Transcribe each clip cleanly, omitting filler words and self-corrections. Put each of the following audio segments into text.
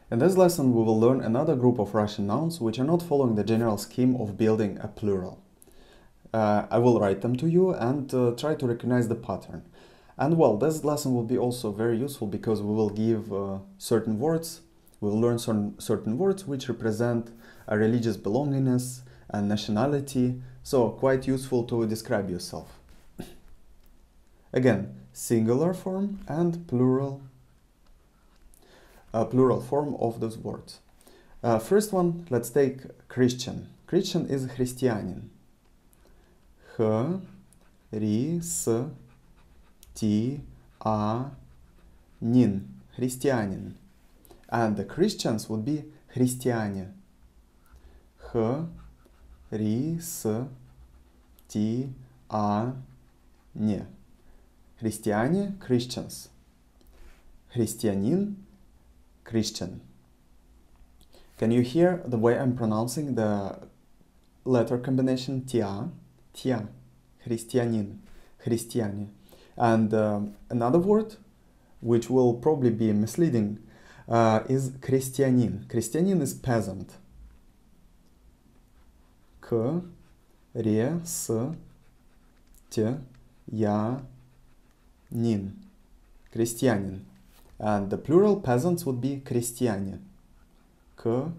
In this lesson, we will learn another group of Russian nouns which are not following the general scheme of building a plural. I will write them to you and try to recognize the pattern. And well, this lesson will be also very useful because we will give certain words, we will learn certain words which represent a religious belongingness and nationality, so quite useful to describe yourself. Again, singular form and plural form of those words. First one, let's take Christian. Christian is христианин. Х, ри, с, ти, а, нин. Христианин. And the Christians would be христиане. Х, ри, с, ти, а, не. Христиане, Christians. Христианин, Christian. Can you hear the way I'm pronouncing the letter combination tia? Tia. Христианин. Христиане. And another word, which will probably be misleading, is крестьянин. Крестьянин is peasant. К, ре, с, т, я, нин. Крестьянин. And the plural peasants would be крестьяне. К,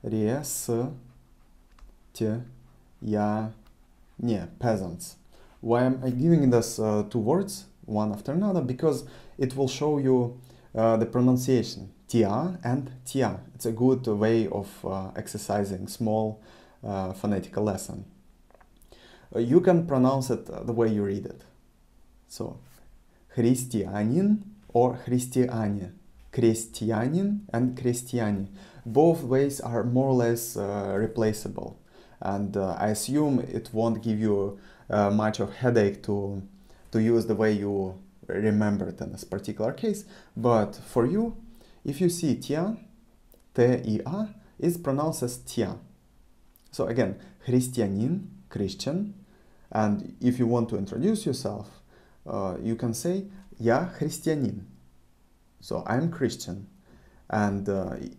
ре, с, т, я, не. Peasants. Why am I giving this two words, one after another? Because it will show you the pronunciation. Tia and tia. It's a good way of exercising small phonetical lesson. You can pronounce it the way you read it. So, христианин or христиане. Крестьянин and крестьяне. Both ways are more or less replaceable. And I assume it won't give you much of headache to use the way you remember it in this particular case. But for you, if you see tia, T-I-A, is pronounced as tia. So again, христианин, Christian. And if you want to introduce yourself, you can say я христианин. So I'm Christian. And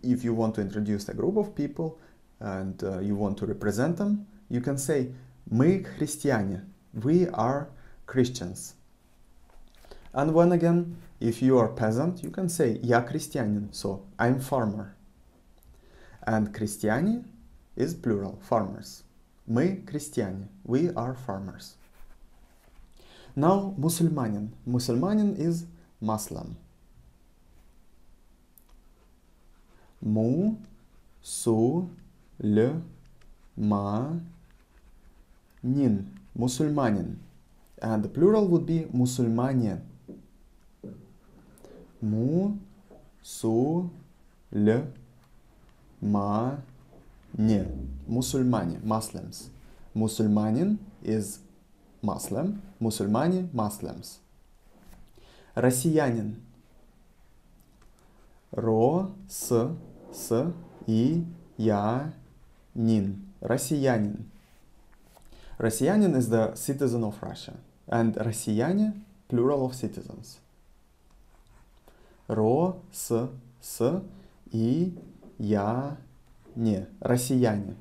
if you want to introduce a group of people and you want to represent them, you can say мы христиане. We are Christians. And when again, if you are peasant, you can say я крестьянин. So I'm farmer. And крестьяне is plural, farmers. Мы крестьяне. We are farmers. Now, мусульманин. Мусульманин is Muslim. Му, су, л, ма, нин. Мусульманин. And the plural would be мусульмане. Му, су, л, ма, не. Мусульмане, Muslims. Мусульманин is Muslim. Мусульмане, Muslims. Россиянин. Ро, с, и, я, нин. Россиянин. Россиянин is the citizen of Russia. And россияне, plural of citizens. Ро, с, и, я, не. Россияне.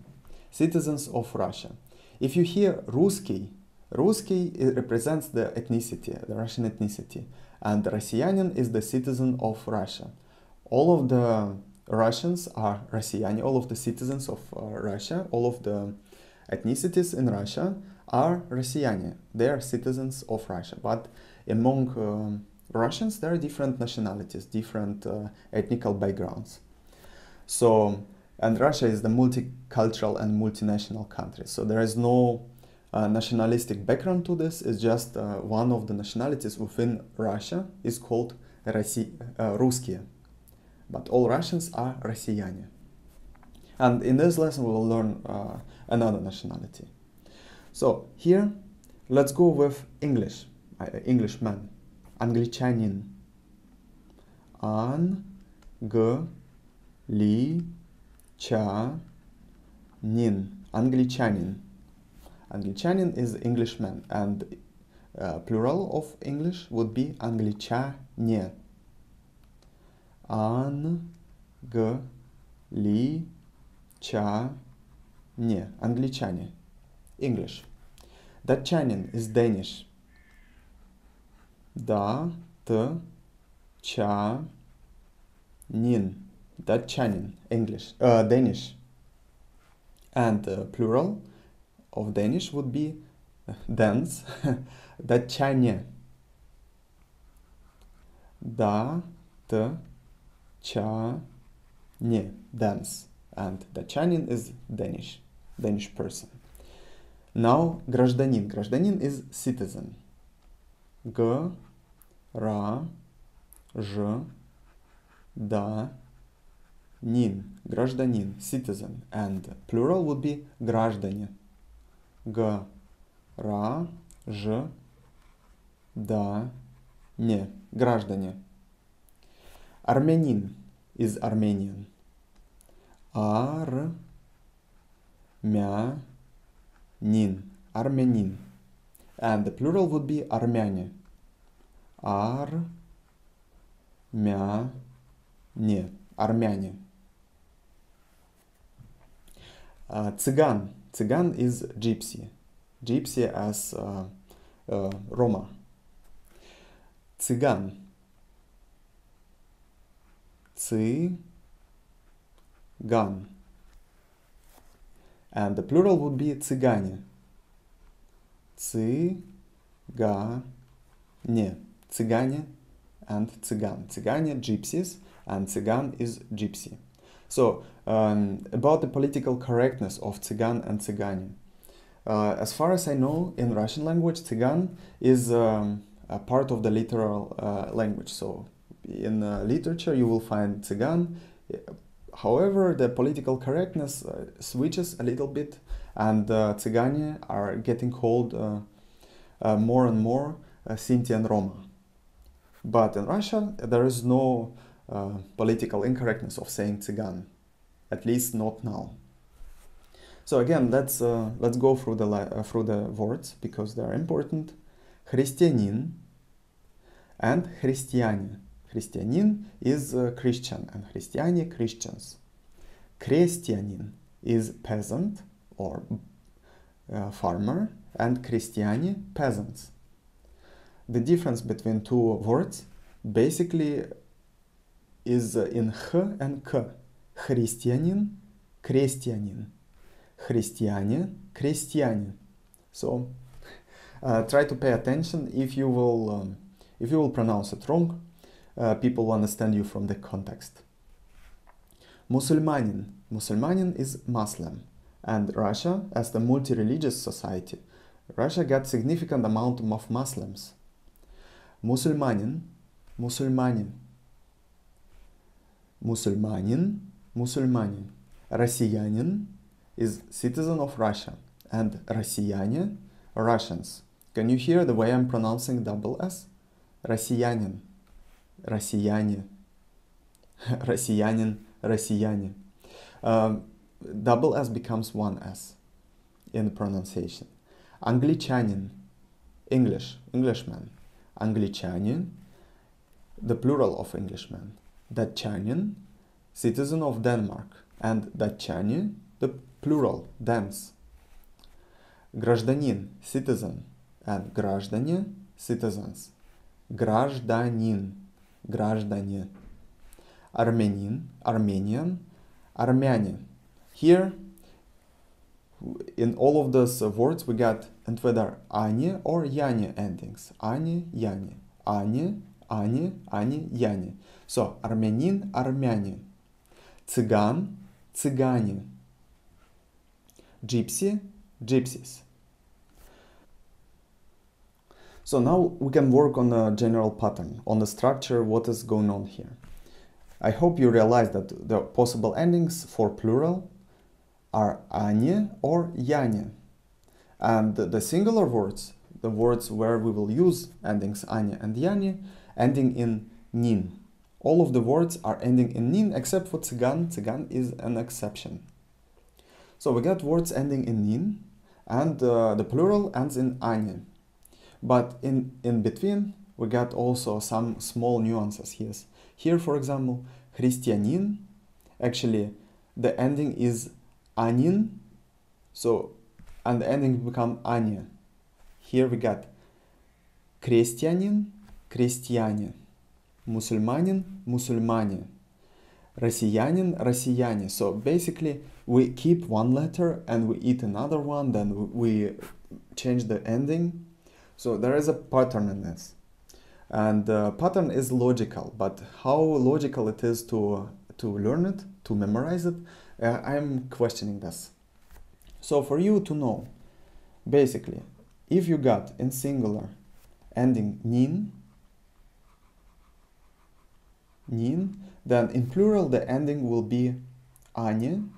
Citizens of Russia. If you hear русский, русский represents the ethnicity, the Russian ethnicity. And россиянин is the citizen of Russia. All of the Russians are россияне, all of the citizens of Russia, all of the ethnicities in Russia are россияне. They are citizens of Russia. But among Russians, there are different nationalities, different ethnical backgrounds. So, and Russia is the multicultural and multinational country. So there is no nationalistic background to this. It's just one of the nationalities within Russia is called русские. But all Russians are россияне. And in this lesson, we will learn another nationality. So here, let's go with English. Englishman. Англичанин. Ан, г, ли, ча, нин. Англичанин. Англичанин is Englishman. And plural of English would be англичане. Ан, Г, ли, ча, не. Англичане. English. Датчанин is Danish. Да, т, ча, нин. Датчанин. English. Danish. And plural of Danish would be Danes. Датчане. Да, т, ча, не. Dance. And датчанин is Danish. Danish person. Now, гражданин. Гражданин is citizen. Г, ра, ж, да, нин. Гражданин, citizen. And plural would be граждане. Г, ра, ж, да, не. Граждане. Армянин is Armenian. Ар, мя, нин. Армянин. And the plural would be армяне. Ар, мя, не. Армяне. Цыган. Цыган is gypsy. Gypsy as Roma. Цыган. Цыган. And the plural would be цыгане. Цыгане. Цыгане and цыган. Цыгане, gypsies, and цыган is gypsy. So, about the political correctness of цыган and цыгане. As far as I know, in Russian language, цыган is a part of the literal language. So, in literature, you will find цыган. However, the political correctness switches a little bit, and цыгане are getting called more and more Sinti and Roma. But in Russia, there is no political incorrectness of saying цыган, at least not now. So again, let's go through the words because they are important. Христианин and христиане. Христианин is Christian and христиане Christians. Крестьянин is peasant or farmer, and крестьяне peasants. The difference between two words basically is in х and к. Христианин, крестьянин. Христиане, крестьяне. So try to pay attention. If you will pronounce it wrong, people will understand you from the context. Musulmanin. Musulmanin is Muslim. And Russia, as the multi-religious society, Russia got significant amount of Muslims. Musulmanin, Musulmanin. Musulmanin, Musulmanin. Россиянин is citizen of Russia. And Россияне, Russians. Can you hear the way I'm pronouncing double S? Россиянин. Россияне. Россиянин, Россияне. Double S becomes one S in the pronunciation. Англичанин, English, Englishman. Англичанин, the plural of Englishman. Датчанин, citizen of Denmark. And датчане, the plural, Danes. Гражданин, citizen. And граждане, citizens. Гражданин, граждане. Армянин, Armenian, армяне. Here, in all of those words, we got either ане or яне endings. Ане, яне. Ане, ане, ане, яне. So, армянин, армяне. Цыган, цыгане. Gypsy, gypsies. So now we can work on a general pattern, on the structure, what is going on here. I hope you realize that the possible endings for plural are ане or яне. And the singular words, the words where we will use endings ане and яне, ending in nin. All of the words are ending in nin except for цыган. Цыган is an exception. So we got words ending in nin, and the plural ends in ане. But in between, we got also some small nuances here. Here, for example, христианин actually the ending is anin, so, and the ending become anya. Here we got крестьянин, крестьяне, мусульманин, мусульмане, россиянин, россияне. So basically we keep one letter and we eat another one, then we change the ending. So there is a pattern in this. And the pattern is logical, but how logical it is to learn it, to memorize it, I'm questioning this. So for you to know, basically, if you got in singular ending nin, then in plural the ending will be ane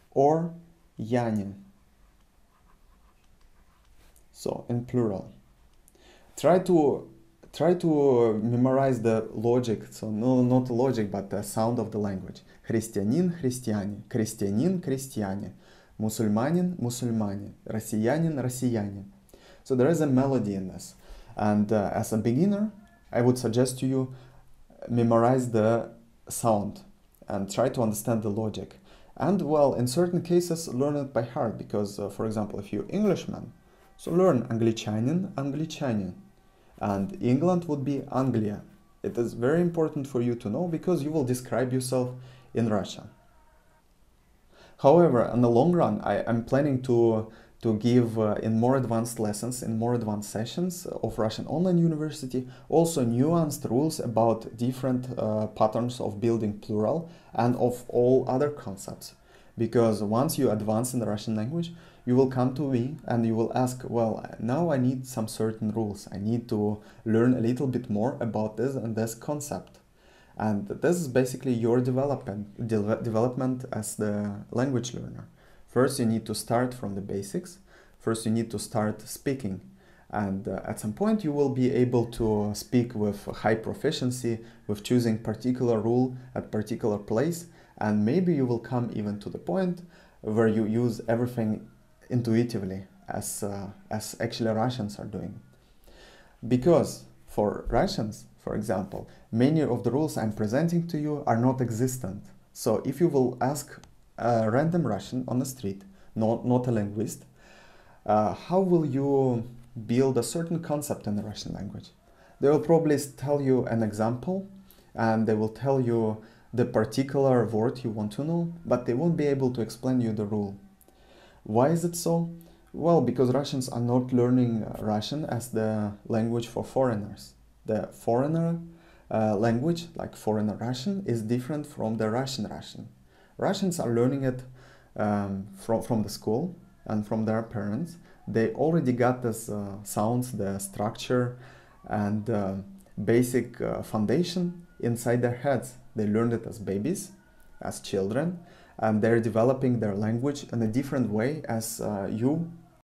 or yane. So in plural. Try to memorize the logic, so no, not the logic, but the sound of the language. Христианин, христиане, крестьянин, крестьяне, мусульманин, мусульмане, россиянин, россияне. So there is a melody in this. And as a beginner, I would suggest to you memorize the sound and try to understand the logic. And well, in certain cases, learn it by heart, because for example, if you're Englishman, so learn англичанин, англичане. And England would be Anglia. It is very important for you to know because you will describe yourself in Russia. However, in the long run, I'm planning to give in more advanced lessons, in more advanced sessions of Russian Online University, also nuanced rules about different patterns of building plural and of all other concepts. Because once you advance in the Russian language, you will come to me and you will ask, well, now I need some certain rules. I need to learn a little bit more about this and this concept. And this is basically your development as the language learner. First, you need to start from the basics. First, you need to start speaking. And at some point, you will be able to speak with high proficiency, with choosing particular rule at particular place. And maybe you will come even to the point where you use everything intuitively, as actually Russians are doing. Because for Russians, for example, many of the rules I'm presenting to you are not existent. So if you will ask a random Russian on the street, not a linguist, how will you build a certain concept in the Russian language? They will probably tell you an example, and they will tell you the particular word you want to know, but they won't be able to explain you the rule. Why is it so? Well, because Russians are not learning Russian as the language for foreigners. The foreigner language, like foreigner Russian, is different from the Russian Russian. Russians are learning it from the school and from their parents. They already got this sounds, the structure, and basic foundation inside their heads. They learned it as babies, as children, and they're developing their language in a different way as you